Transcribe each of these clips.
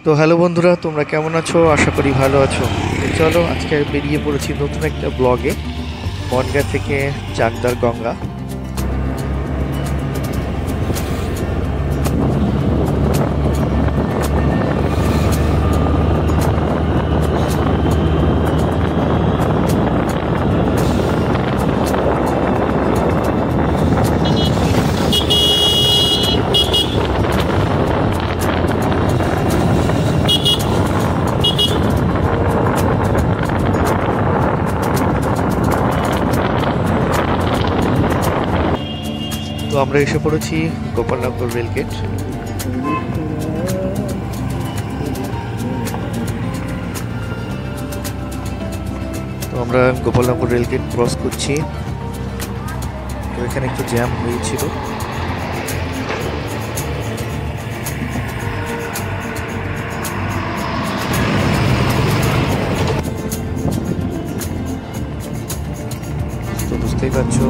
তো হ্যালো বন্ধুরা, তোমরা কেমন আছো? আশা করি ভালো আছো। চলো আজকে বেরিয়ে পড়েছি নতুন একটা ব্লগে, বনগাঁ থেকে চাকদার গঙ্গা। তো আমরা এসে পড়েছি গোপালনগর রেলগেট। তো আমরা গোপালনগর রেলগেট ক্রস করছি। তো এখানে একটু জ্যাম হয়েছিল। তো বুঝতেই পারছো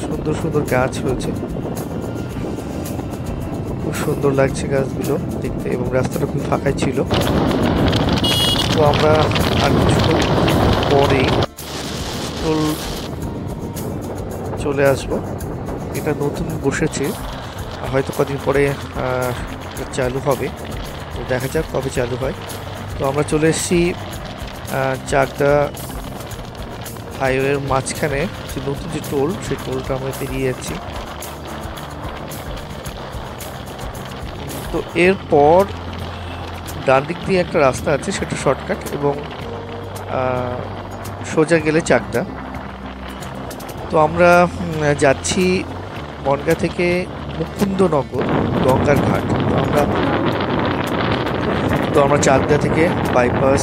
সুন্দর সুন্দর গাছ হয়েছে, খুব সুন্দর লাগছে গাছগুলো দেখতে, এবং রাস্তাটা খুব ফাঁকাই ছিল। তো আমরা আর কিছুক্ষণ পরেই টোল চলে আসব। এটা নতুন বসেছে, হয়তো কদিন পরে চালু হবে। তো দেখা যাক কবে চালু হয়। তো আমরা চলে এসেছি চাকদা হাইওয়ের মাঝখানে, যে নতুন যে টোল, সেই টোলটা আমরা পেরিয়ে যাচ্ছি। তো এরপর ডান দিক দিয়ে একটা রাস্তা আছে, সেটা শর্টকাট, এবং সোজা গেলে চাকদা। তো আমরা যাচ্ছি বনগাঁ থেকে মুকুন্দনগর গঙ্গার ঘাট। তো আমরা চাকদা থেকে বাইপাস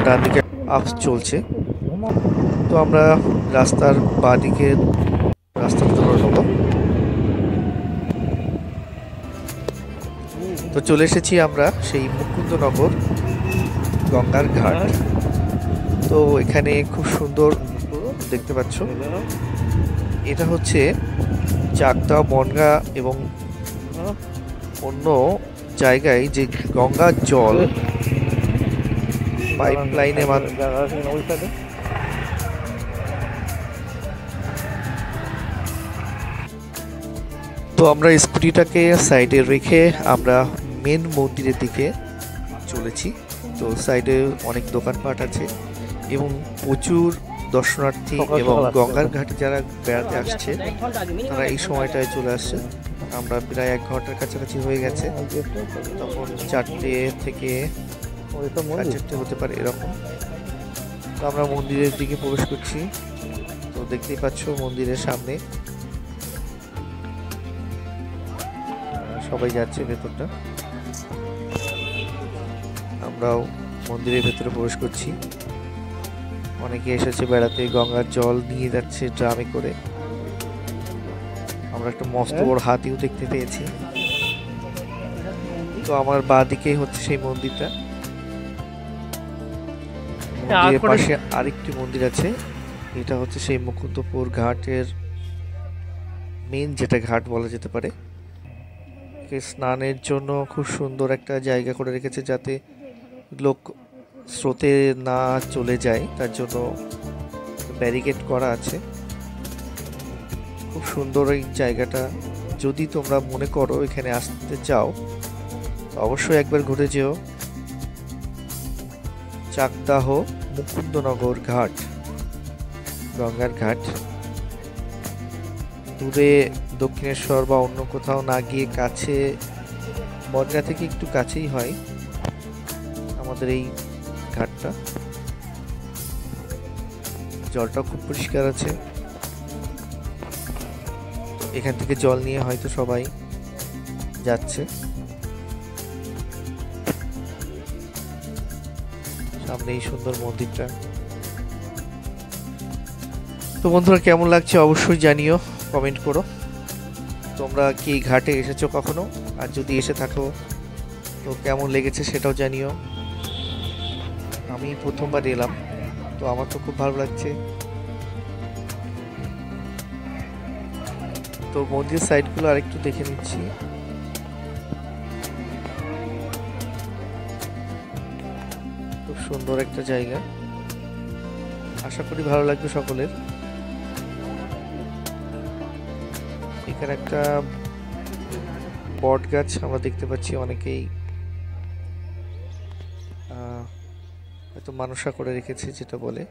ডান দিকে আপ চলছে। তো আমরা রাস্তার বাঁ দিকে রাস্তাটা ধরে নেব। তো চলে এসেছি আমরা সেই মুকুন্দনগর গঙ্গার ঘাট। তো এখানে খুব সুন্দর দেখতে পাচ্ছ, এটা হচ্ছে চাকদা, বনগাঁ এবং অন্য জায়গায় যে গঙ্গার জল পাইপ লাইনের মাধ্যমে। তো আমরা স্কুটিটাকে সাইডে রেখে আমরা মেন মন্দিরের দিকে চলেছি। তো সাইডে অনেক দোকানপাট আছে এবং প্রচুর দর্শনার্থী, এবং গঙ্গার ঘাটে যারা বেড়াতে আসছে তারা এই সময়টায় চলে আসছে। আমরা প্রায় 1 ঘন্টার কাছাকাছি হয়ে গেছে, তখন 4টে থেকে 4:30 হতে পারে এরকম। তো আমরা মন্দিরের দিকে প্রবেশ করছি। তো দেখতেই পাচ্ছ মন্দিরের সামনে সবাই যাচ্ছে ভেতরটা। আমরাও মন্দিরের ভেতরে প্রবেশ করছি। অনেকে এসেছে বেড়াতে, গঙ্গার জল নিয়ে যাচ্ছে ড্রামে করে। আমরা একটা মস্ত বড় হাতিও দেখতে পেয়েছি। তো আমার বাঁ দিকে হচ্ছে সেই মন্দিরটা। মন্দিরের পাশে আরেকটি মন্দির আছে। এটা হচ্ছে সেই মুকুন্দপুর ঘাটের মেন, যেটা ঘাট বলা যেতে পারে। স্নানের জন্য খুব সুন্দর একটা জায়গা করে রেখেছে, যাতে লোক স্রোতে না চলে যায়, তার জন্য ব্যারিকেড করা আছে। খুব সুন্দর এই জায়গাটা। যদি তোমরা মনে করো এখানে আসতে চাও, অবশ্যই একবার ঘুরে যেও। চাকদাহ মুকুন্দনগর ঘাট, গঙ্গার ঘাট। দূরে দক্ষিণেশ্বর বা অন্য কোথাও না গিয়ে কাছে, বনগাঁ থেকে একটু কাছেই হয় আমাদের এই ঘাটটা। জলটা খুব পরিষ্কার আছে। এখান থেকে জল নিয়ে হয়তো সবাই যাচ্ছে। সামনে এই সুন্দর মন্দিরটা। তো বন্ধুরা, কেমন লাগছে অবশ্যই জানিও, কমেন্ট করো। তোমরা কি ঘাটে এসেছো কখনো? আর যদি এসে থাকো তো কেমন লেগেছে সেটাও জানিও। আমি প্রথমবার এলাম, তো আমার তো খুব ভালো লাগছে। তো মন্দির সাইডগুলো আরেকটু দেখে নিচ্ছি। খুব সুন্দর একটা জায়গা, আশা করি ভালো লাগবে সকলের। এখানে একটা বট গাছ আমরা দেখতে পাচ্ছি, অনেকেই হয়তো মানসা করে রেখেছে যেটা বলে।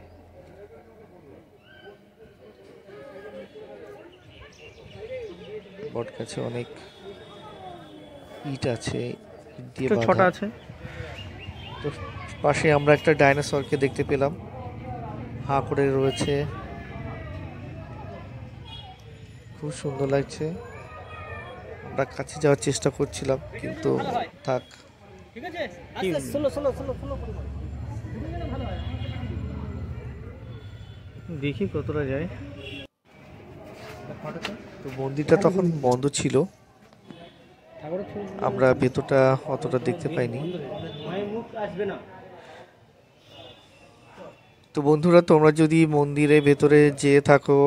বট গাছে অনেক ইট আছে, ইট দিয়ে বাঁধা আছে। তো পাশে আমরা একটা ডাইনোসরকে দেখতে পেলাম, হাঁ করে রয়েছে, খুব সুন্দর লাগছে। আমরা কাছে যাওয়ার চেষ্টা করছিলাম কিন্তু থাক। দেখি কতটা যায়। তো মন্দিরটা তখন বন্ধ ছিল, আমরা ভেতরটা অতটা দেখতে পাইনি। তো বন্ধুরা, তোমরা যদি মন্দিরের ভেতরে যেয়ে থাকো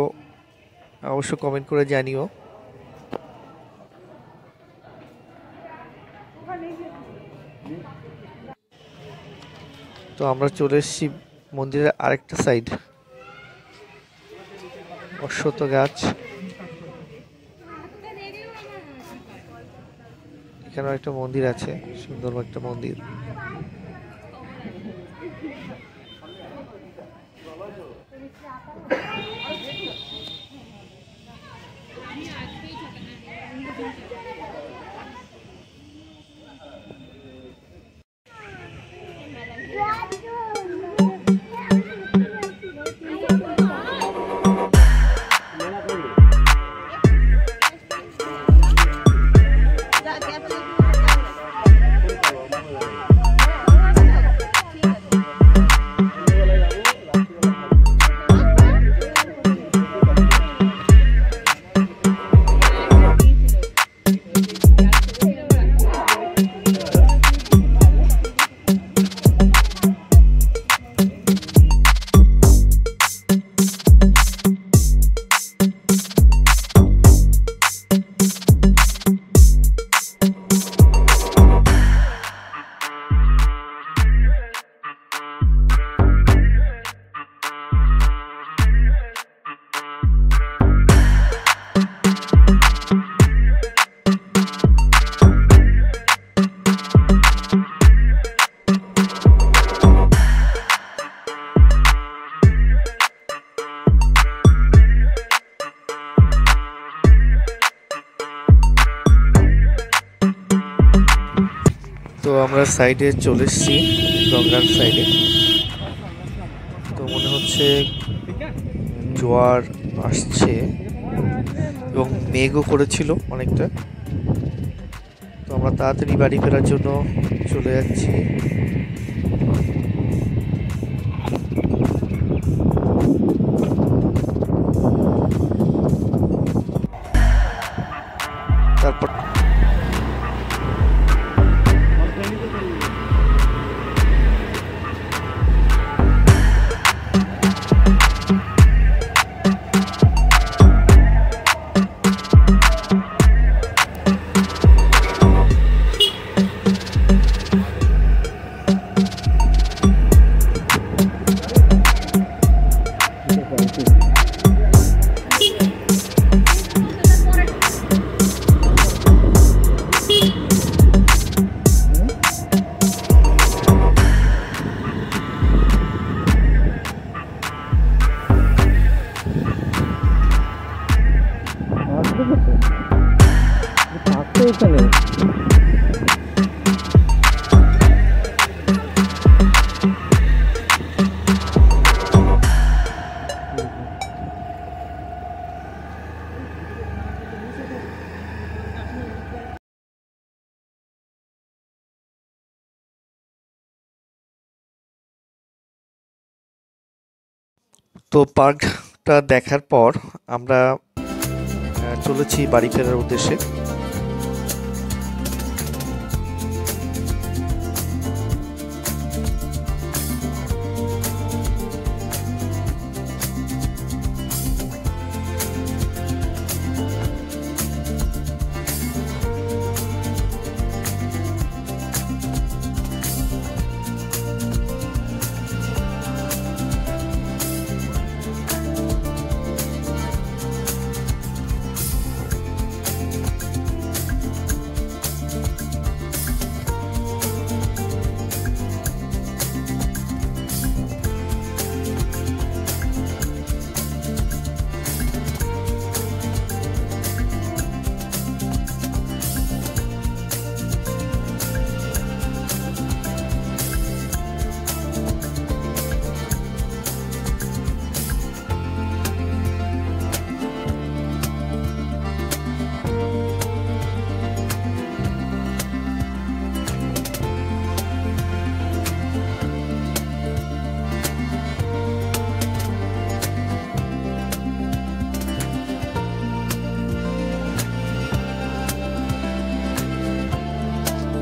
অবশ্য কমেন্ট করে জানিও। তো আমরা চলে এসেছি মন্দিরের আরেকটা সাইড, অশ্বত্থ গাছ। এখানেও একটা মন্দির আছে, সুন্দর একটা মন্দির। তো আমরা সাইডে চলে এসেছি, গঙ্গার সাইডে। তো মনে হচ্ছে জোয়ার আসছে এবং মেঘও করেছিল অনেকটা। তো আমরা তাড়াতাড়ি বাড়ি ফেরার জন্য চলে যাচ্ছি। তারপর তো পার্কটা দেখার পর আমরা চলেছি বাড়ি ফেরার উদ্দেশ্যে।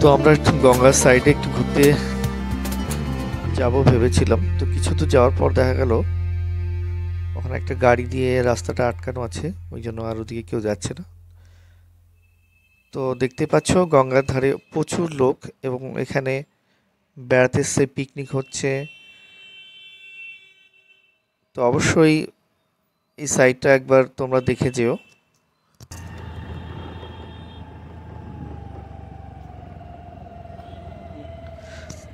তো আমরা একটু গঙ্গার সাইডে একটু ঘুরতে যাব ভেবেছিলাম, তো কিছু তো যাওয়ার পর দেখা গেল ওখানে একটা গাড়ি দিয়ে রাস্তাটা আটকানো আছে, ওই জন্য আর ওদিকে কেউ যাচ্ছে না। তো দেখতে পাচ্ছ গঙ্গার ধারে প্রচুর লোক এবং এখানে বেড়াতে এসে পিকনিক হচ্ছে। তো অবশ্যই এই সাইডটা একবার তোমরা দেখে যেও।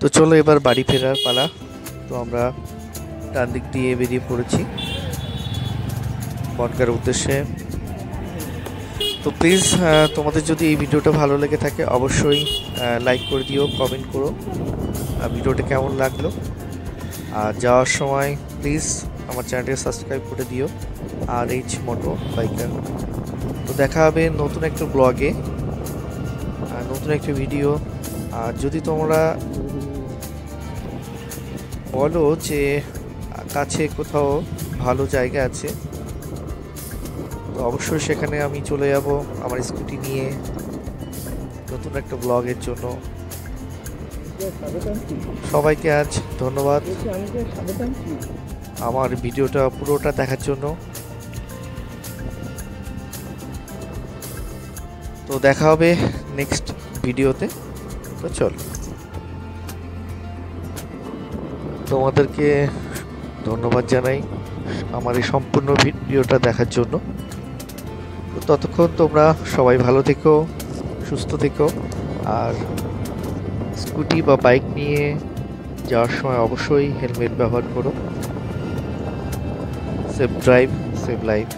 তো চলো এবার বাড়ি ফেরার পালা। তো আমরা ডান দিক দিয়ে বেরিয়ে পড়েছি বনগাঁর উদ্দেশ্যে। তো প্লিজ তোমাদের যদি এই ভিডিওটা ভালো লেগে থাকে অবশ্যই লাইক করে দিও, কমেন্ট করো ভিডিওটা কেমন লাগলো। আর যাওয়ার সময় প্লিজ আমার চ্যানেলটি সাবস্ক্রাইব করে দিও RH মোটো বাইকার। তো দেখা হবে নতুন একটা ব্লগে, নতুন একটা ভিডিও। আর যদি তোমরা বলো যে কাছে কোথাও ভালো জায়গা আছে তো অবশ্যই সেখানে আমি চলে যাব আমার স্কুটি নিয়ে নতুন একটা ব্লগের জন্য। সবাইকে আজ ধন্যবাদ আমার ভিডিওটা পুরোটা দেখার জন্য। তো দেখা হবে নেক্সট ভিডিওতে। তো চল, তোমাদেরকে ধন্যবাদ জানাই আমার এই সম্পূর্ণ ভিডিওটা দেখার জন্য। তো ততক্ষণ তোমরা সবাই ভালো থেকো, সুস্থ থেকো। আর স্কুটি বা বাইক নিয়ে যাওয়ার সময় অবশ্যই হেলমেট ব্যবহার করো। Safe drive, save life.